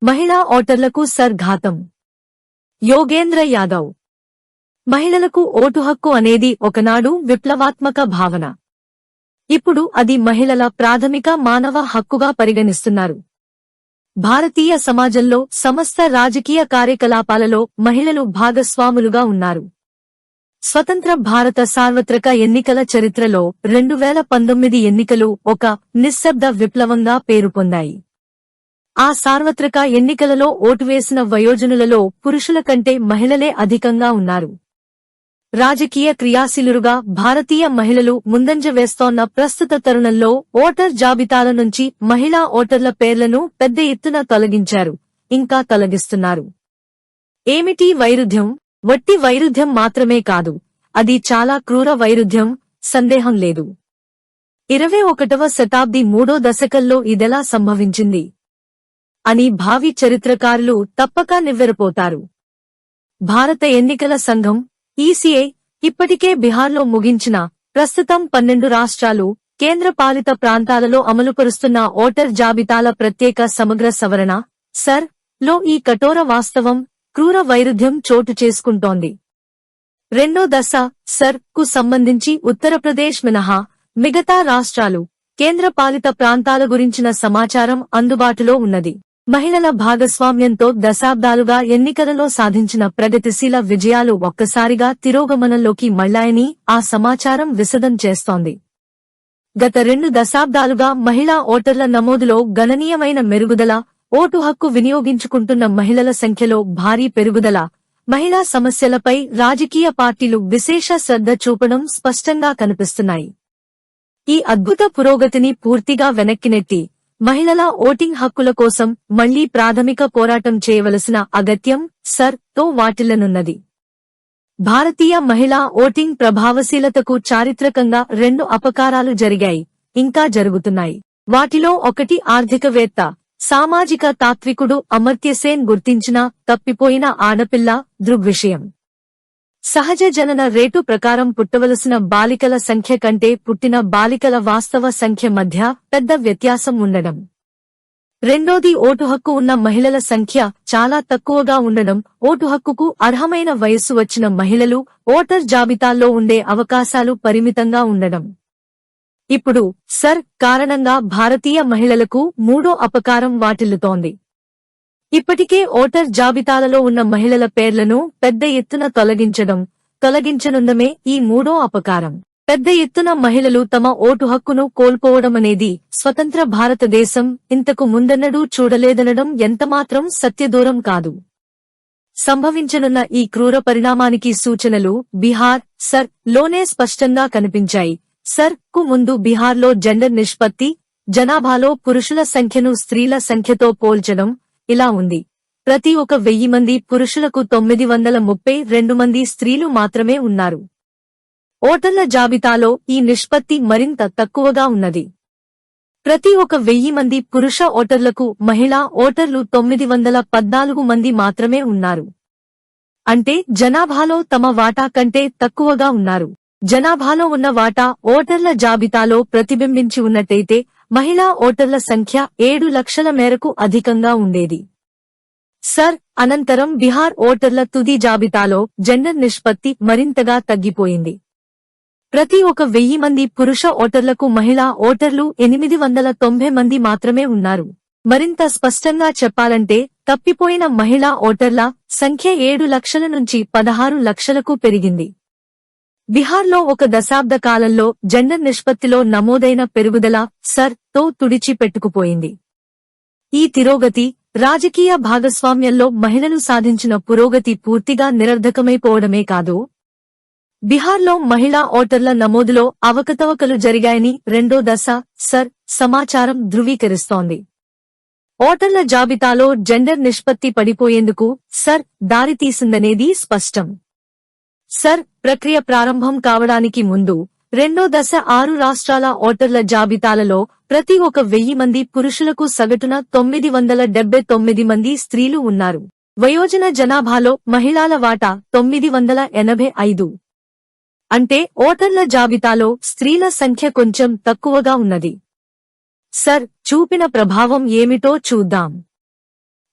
మహిళా ఓటర్లకు సర్ ఘాతం. యోగేంద్ర యాదవ్. మహిళలకు ఓటు హక్కు అనేది ఒకనాడు విప్లవాత్మక భావన. ఇప్పుడు అది మహిళల ప్రాథమిక మానవ హక్కుగా పరిగణిస్తున్నారు. భారతీయ సమాజంలో సమస్త రాజకీయ కార్యకలాపాలలో మహిళలు భాగస్వాములుగా ఉన్నారు. స్వతంత్ర భారత సార్వత్రిక ఎన్నికల చరిత్రలో 2019 ఎన్నికలు ఒక నిశ్శబ్ద విప్లవంగా పేరుపొందాయి. ఆ సార్వత్రిక ఎన్నికలలో ఓటు వేసిన వయోజనులలో పురుషుల కంటే మహిళలే అధికంగా ఉన్నారు. రాజకీయ క్రియాశీలురుగా భారతీయ మహిళలు ముందంజ వేస్తోన్న ప్రస్తుత తరుణంలో ఓటర్ జాబితాల నుంచి మహిళా ఓటర్ల పేర్లను పెద్ద ఎత్తున తొలగించారు, ఇంకా తొలగిస్తున్నారు. ఏమిటి వైరుధ్యం? వట్టి వైరుధ్యం మాత్రమే కాదు, అది చాలా క్రూర వైరుధ్యం, సందేహం లేదు. 21వ శతాబ్ది మూడో దశకంలో ఇదెలా సంభవించింది అని భావి చరిత్రకారులు తప్పక నివ్వెరపోతారు. భారత ఎన్నికల సంఘం ఈసీఐ ఇప్పటికే బిహార్లో ముగించిన, ప్రస్తుతం 12 రాష్ట్రాలు, కేంద్రపాలిత ప్రాంతాలలో అమలుపరుస్తున్న ఓటర్ జాబితాల ప్రత్యేక సమగ్ర సవరణ సర్ లో ఈ కఠోర వాస్తవం, క్రూర వైరుధ్యం చోటు చేసుకుంటోంది. రెండో దశ సర్ కు సంబంధించి ఉత్తరప్రదేశ్ మినహా మిగతా రాష్ట్రాలు, కేంద్రపాలిత ప్రాంతాల గురించిన సమాచారం అందుబాటులో ఉన్నది. మహిళల భాగస్వామ్యంతో దశాబ్దాలుగా ఎన్నికలలో సాధించిన ప్రగతిశీల విజయాలు ఒక్కసారిగా తిరోగమనంలోకి మళ్లాయని ఆ సమాచారం విశదం చేస్తోంది. గత 2 దశాబ్దాలుగా మహిళా ఓటర్ల నమోదులో గణనీయమైన మెరుగుదల, ఓటు హక్కు వినియోగించుకుంటున్న మహిళల సంఖ్యలో భారీ పెరుగుదల, మహిళా సమస్యలపై రాజకీయ పార్టీలు విశేష శ్రద్ధ చూపడం స్పష్టంగా కనిపిస్తున్నాయి. ఈ అద్భుత పురోగతిని పూర్తిగా వెనక్కినెట్టి మహిళల ఓటింగ్ హక్కుల కోసం మళ్లీ ప్రాథమిక పోరాటం చేయవలసిన అగత్యం సర్ తో వాటిల్లనున్నది. భారతీయ మహిళా ఓటింగ్ ప్రభావశీలతకు చారిత్రకంగా 2 అపకారాలు జరిగాయి, ఇంకా జరుగుతున్నాయి. వాటిలో ఒకటి ఆర్థికవేత్త, సామాజిక తాత్వికుడు అమర్త్యసేన్ గుర్తించిన తప్పిపోయిన ఆడపిల్ల దృగ్విషయం. సహజ జనన రేటు ప్రకారం పుట్టవలసిన బాలికల సంఖ్య కంటే పుట్టిన బాలికల వాస్తవ సంఖ్య మధ్య పెద్ద వ్యత్యాసం ఉండడం. రెండోది ఓటు హక్కు ఉన్న మహిళల సంఖ్య చాలా తక్కువగా ఉండడం, ఓటు హక్కుకు అర్హమైన వయస్సు వచ్చిన మహిళలు ఓటర్ జాబితాల్లో ఉండే అవకాశాలు పరిమితంగా ఉండడం. ఇప్పుడు సర్ కారణంగా భారతీయ మహిళలకు మూడో అపకారం వాటిల్లుతోంది. ఇప్పటికే ఓటర్ జాబితాలలో ఉన్న మహిళల పేర్లను పెద్ద ఎత్తున తొలగించనుందమే ఈ మూడో అపకారం. పెద్ద ఎత్తున మహిళలు తమ ఓటు హక్కును కోల్పోవడమనేది స్వతంత్ర భారతదేశం ఇంతకు ముందెన్నడూ చూడలేదనడం ఎంతమాత్రం సత్యదూరం కాదు. సంభవించనున్న ఈ క్రూర పరిణామానికి సూచనలు బిహార్ సర్ లోనే స్పష్టంగా కనిపించాయి. సర్ కు ముందు బిహార్లో జెండర్ నిష్పత్తి, జనాభాలో పురుషుల సంఖ్యను స్త్రీల సంఖ్యతో పోల్చడం ఇలా ఉంది. ప్రతి 1000 మంది పురుషులకు 932 మంది స్త్రీలు మాత్రమే ఉన్నారు. ఓటర్ల జాబితాలో ఈ నిష్పత్తి మరింత తక్కువగా ఉన్నది. ప్రతి 1000 మంది పురుష ఓటర్లకు మహిళా ఓటర్లు 914 మంది మాత్రమే ఉన్నారు. అంటే జనాభాలో తమ వాటా కంటే తక్కువగా ఉన్నారు. జనాభాలో ఉన్న వాటా ఓటర్ల జాబితాలో ప్రతిబింబించి ఉన్నట్టయితే మహిళా ఓటర్ల సంఖ్య 7 లక్షల మేరకు అధికంగా ఉండేది. సర్ అనంతరం బిహార్ ఓటర్ల తుది జాబితాలో జెండర్ నిష్పత్తి మరింతగా తగ్గిపోయింది. ప్రతి 1000 మంది పురుష ఓటర్లకు మహిళా ఓటర్లు 890 మంది మాత్రమే ఉన్నారు. మరింత స్పష్టంగా చెప్పాలంటే తప్పిపోయిన మహిళా ఓటర్ల సంఖ్య 7 లక్షల నుంచి 16 లక్షలకు పెరిగింది. బిహార్లో 1 దశాబ్ద కాలంలో జెండర్ నిష్పత్తిలో నమోదైన పెరుగుదల సర్ తో తుడిచిపెట్టుకుపోయింది. ఈ తిరోగతి, రాజకీయ భాగస్వామ్యంలో మహిళలు సాధించిన పురోగతి పూర్తిగా నిరర్ధకమైపోవడమే కాదు, బిహార్లో మహిళా ఓటర్ల నమోదులో అవకతవకలు జరిగాయని రెండో దశ సర్ సమాచారం ధృవీకరిస్తోంది. ఓటర్ల జాబితాలో జెండర్ నిష్పత్తి పడిపోయేందుకు సర్ దారితీసిందనేది స్పష్టం. సర్ ప్రక్రియ ప్రారంభం కావడానికి ముందు రెండో దశ 6 రాష్ట్రాల ఓటర్ల జాబితాలలో ప్రతి 1000 మంది పురుషులకు సగటున 979 మంది స్త్రీలు ఉన్నారు. వయోజన జనాభాలో మహిళల వాటా 985. అంటే ఓటర్ల జాబితాలో స్త్రీల సంఖ్య కొంచెం తక్కువగా ఉన్నది. సర్ చూపిన ప్రభావం ఏమిటో చూద్దాం.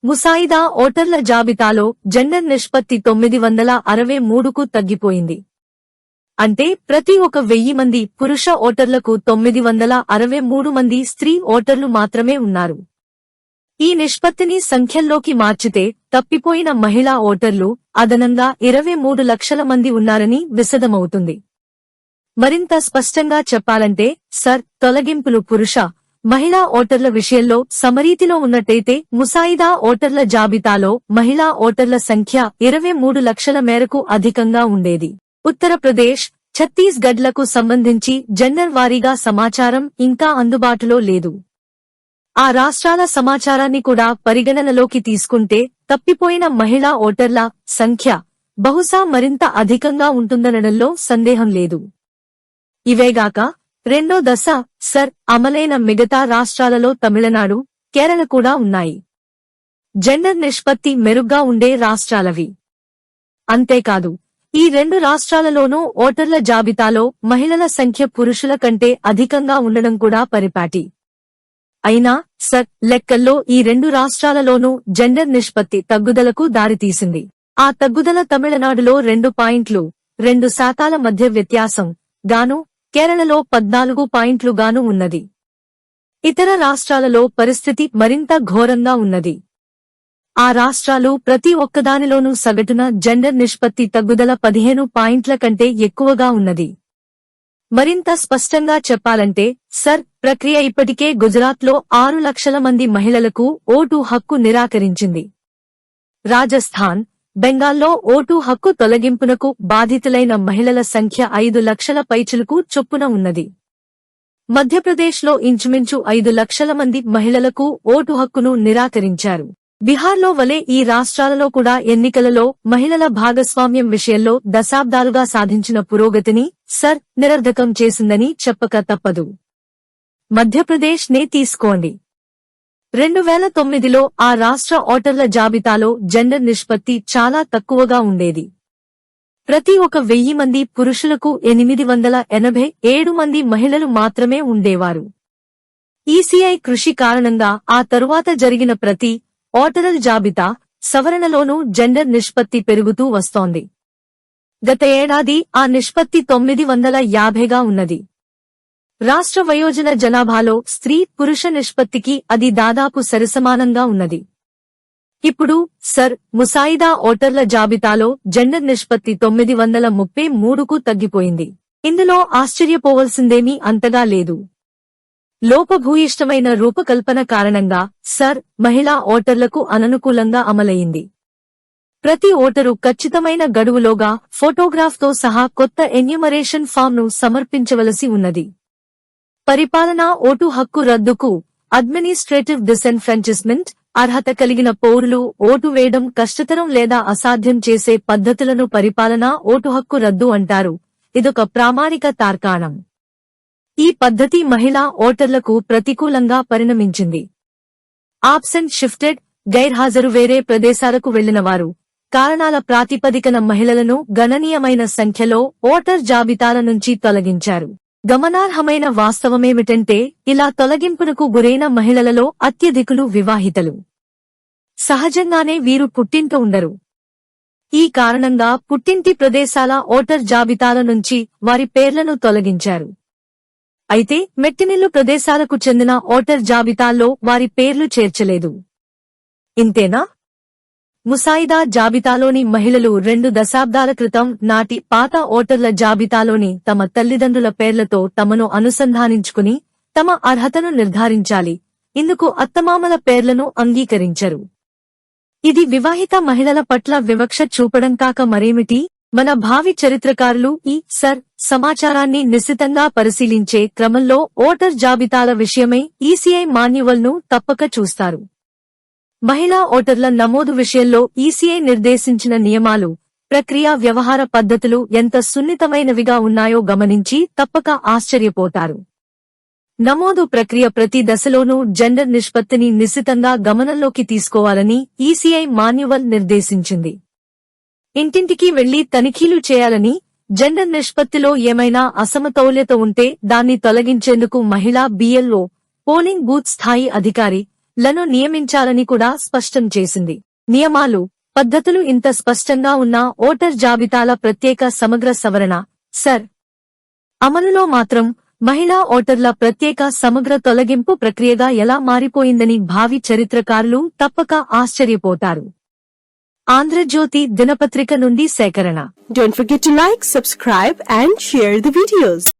ముసాయిదా ఓటర్ల జాబితాలో జెండర్ నిష్పత్తి 963కు తగ్గిపోయింది. అంటే ప్రతి 1000 మంది పురుష ఓటర్లకు 963 మంది స్త్రీ ఓటర్లు మాత్రమే ఉన్నారు. ఈ నిష్పత్తిని సంఖ్యల్లోకి మార్చితే తప్పిపోయిన మహిళా ఓటర్లు అదనంగా 23 లక్షల మంది ఉన్నారని విశదమవుతుంది. మరింత స్పష్టంగా చెప్పాలంటే తొలగింపులు పురుష, మహిళా ఓటర్ల విషయంలో సమరీతిలో ఉన్నట్టయితే ముసాయిదా ఓటర్ల జాబితాలో మహిళా ఓటర్ల సంఖ్య 23 లక్షల మేరకు అధికంగా ఉండేది. ఉత్తరప్రదేశ్, ఛత్తీస్గఢ్లకు సంబంధించి జెండర్ వారీగా సమాచారం ఇంకా అందుబాటులో లేదు. ఆ రాష్ట్రాల సమాచారాన్ని కూడా పరిగణనలోకి తీసుకుంటే తప్పిపోయిన మహిళా ఓటర్ల సంఖ్య బహుశా మరింత అధికంగా ఉంటుందనడంలో సందేహం లేదు. ఇవేగాక రెండో దశ అమలైన మిగతా రాష్ట్రాలలో తమిళనాడు, కేరళ కూడా ఉన్నాయి. జెండర్ నిష్పత్తి మెరుగ్గా ఉండే రాష్ట్రాలవి. అంతేకాదు ఈ రెండు రాష్ట్రాలలోనూ ఓటర్ల జాబితాలో మహిళల సంఖ్య పురుషుల కంటే అధికంగా ఉండడం కూడా పరిపాటి. అయినా లెక్కల్లో ఈ రెండు రాష్ట్రాలలోనూ జెండర్ నిష్పత్తి తగ్గుదలకు దారితీసింది. ఆ తగ్గుదల తమిళనాడులో 2.2% మధ్య వ్యత్యాసం గాను, కేరళలో 14 గాను ఉన్నది. ఇతర రాష్ట్రాలలో పరిస్థితి మరింత ఘోరంగా ఉన్నది. ఆ రాష్ట్రాలు ప్రతి ఒక్కదానిలోనూ సగటున జెండర్ నిష్పత్తి తగ్గుదల 15 పాయింట్ల కంటే ఎక్కువగా ఉన్నది. మరింత స్పష్టంగా చెప్పాలంటే ప్రక్రియ ఇప్పటికే గుజరాత్లో 6 లక్షల మంది మహిళలకు ఓటు హక్కు నిరాకరించింది. రాజస్థాన్, బెంగాల్లో ఓటు హక్కు తొలగింపునకు బాధితులైన మహిళల సంఖ్య 5 లక్షల పైచిలుకు చొప్పున ఉన్నది. మధ్యప్రదేశ్లో ఇంచుమించు 5 లక్షల మంది మహిళలకు ఓటు హక్కును నిరాకరించారు. బిహార్లో వలె ఈ రాష్ట్రాలలో కూడా ఎన్నికలలో మహిళల భాగస్వామ్యం విషయంలో దశాబ్దాలుగా సాధించిన పురోగతిని నిరర్ధకం చేసిందని చెప్పక తప్పదు. మధ్యప్రదేశ్ నే తీసుకోండి. 2009లో ఆ రాష్ట్ర ఓటర్ల జాబితాలో జెండర్ నిష్పత్తి చాలా తక్కువగా ఉండేది. ప్రతి 1000 మంది పురుషులకు 887 మంది మహిళలు మాత్రమే ఉండేవారు. ఈసీఐ కృషి కారణంగా ఆ తరువాత జరిగిన ప్రతి ఓటర్ల జాబితా సవరణలోనూ జెండర్ నిష్పత్తి పెరుగుతూ వస్తోంది. గత ఏడాది ఆ నిష్పత్తి 950గా ఉన్నది. రాష్ట్ర వయోజన జనాభాలో స్త్రీ పురుష నిష్పత్తికి అది దాదాపు సరిసమానంగా ఉన్నది. ఇప్పుడు ముసాయిదా ఓటర్ల జాబితాలో జెండర్ నిష్పత్తి 933కు తగ్గిపోయింది. ఇందులో ఆశ్చర్యపోవలసిందేమీ అంతగా లేదు. లోపభూయిష్టమైన రూపకల్పన కారణంగా మహిళా ఓటర్లకు అననుకూలంగా అమలయింది. ప్రతి ఓటరు ఖచ్చితమైన గడువులోగా ఫోటోగ్రాఫ్తో సహా కొత్త ఎన్యూమరేషన్ ఫామ్ను సమర్పించవలసి ఉన్నది. పరిపాలనా ఓటు హక్కు రద్దుకు అడ్మినిస్ట్రేటివ్ డిసెన్ఫ్రాంచిస్మెంట్, అర్హత కలిగిన పౌరులు ఓటు వేయడం కష్టతరం లేదా అసాధ్యం చేసే పద్ధతులను పరిపాలనా ఓటు హక్కు రద్దు అంటారు. ఇదొక ప్రామాణిక తార్కాణం. ఈ పద్ధతి మహిళా ఓటర్లకు ప్రతికూలంగా పరిణమించింది. ఆబ్సెంట్ షిఫ్టెడ్, గైర్హాజరు వేరే ప్రదేశాలకు వెళ్లినవారు కారణాల ప్రాతిపదికన మహిళలను గణనీయమైన సంఖ్యలో ఓటర్ జాబితాల నుంచి తొలగించారు. గమనార్హమైన వాస్తవమేమిటంటే ఇలా తొలగింపునకు గురైన మహిళలలో అత్యధికులు వివాహితలు. సహజంగానే వీరు పుట్టింట ఉండరు. ఈ కారణంగా పుట్టింటి ప్రదేశాల ఓటర్ జాబితాల నుంచి వారి పేర్లను తొలగించారు. అయితే మెట్టినిల్లు ప్రదేశాలకు చెందిన ఓటర్ జాబితాల్లో వారి పేర్లు చేర్చలేదు. ఇంతేనా? ముసాయిదా జాబితాలోని మహిళలు 2 దశాబ్దాల క్రితం నాటి పాత ఓటర్ల జాబితాలోని తమ తల్లిదండ్రుల పేర్లతో తమను అనుసంధానించుకుని తమ అర్హతను నిర్ధారించాలి. ఇందుకు అత్తమామల పేర్లను అంగీకరించరు. ఇది వివాహిత మహిళల పట్ల వివక్ష చూపడం కాక మరేమిటి? మన భావి చరిత్రకారులు ఈ సమాచారాన్ని నిశితంగా పరిశీలించే క్రమంలో ఓటర్ జాబితాల విషయమై ఈసీఐ మాన్యువల్ను తప్పక చూస్తారు. మహిళా ఓటర్ల నమోదు విషయంలో ఈసీఐ నిర్దేశించిన నియమాలు, ప్రక్రియ, వ్యవహార పద్ధతులు ఎంత సున్నితమైనవిగా ఉన్నాయో గమనించి తప్పక ఆశ్చర్యపోతారు. నమోదు ప్రక్రియ ప్రతి దశలోనూ జెండర్ నిష్పత్తిని నిశితంగా గమనంలోకి తీసుకోవాలని ఈసీఐ మాన్యువల్ నిర్దేశించింది. ఇంటింటికి వెళ్లి తనిఖీలు చేయాలని, జెండర్ నిష్పత్తిలో ఏమైనా అసమతౌల్యత ఉంటే దాన్ని తొలగించేందుకు మహిళా BLO, పోలింగ్ బూత్ స్థాయి అధికారి లను నియమించాలని కూడా స్పష్టం చేసింది. నియమాలు, పద్ధతులు ఇంత స్పష్టంగా ఉన్న ఓటర్ జాబితాల ప్రత్యేక సమగ్ర సవరణ సర్ అమలులో మాత్రం మహిళా ఓటర్ల ప్రత్యేక సమగ్ర తొలగింపు ప్రక్రియగా ఎలా మారిపోయిందని భావి చరిత్రకారులు తప్పక ఆశ్చర్యపోతారు. ఆంధ్రజ్యోతి దినపత్రిక నుండి సేకరణ. Don't forget to like, subscribe and share the videos.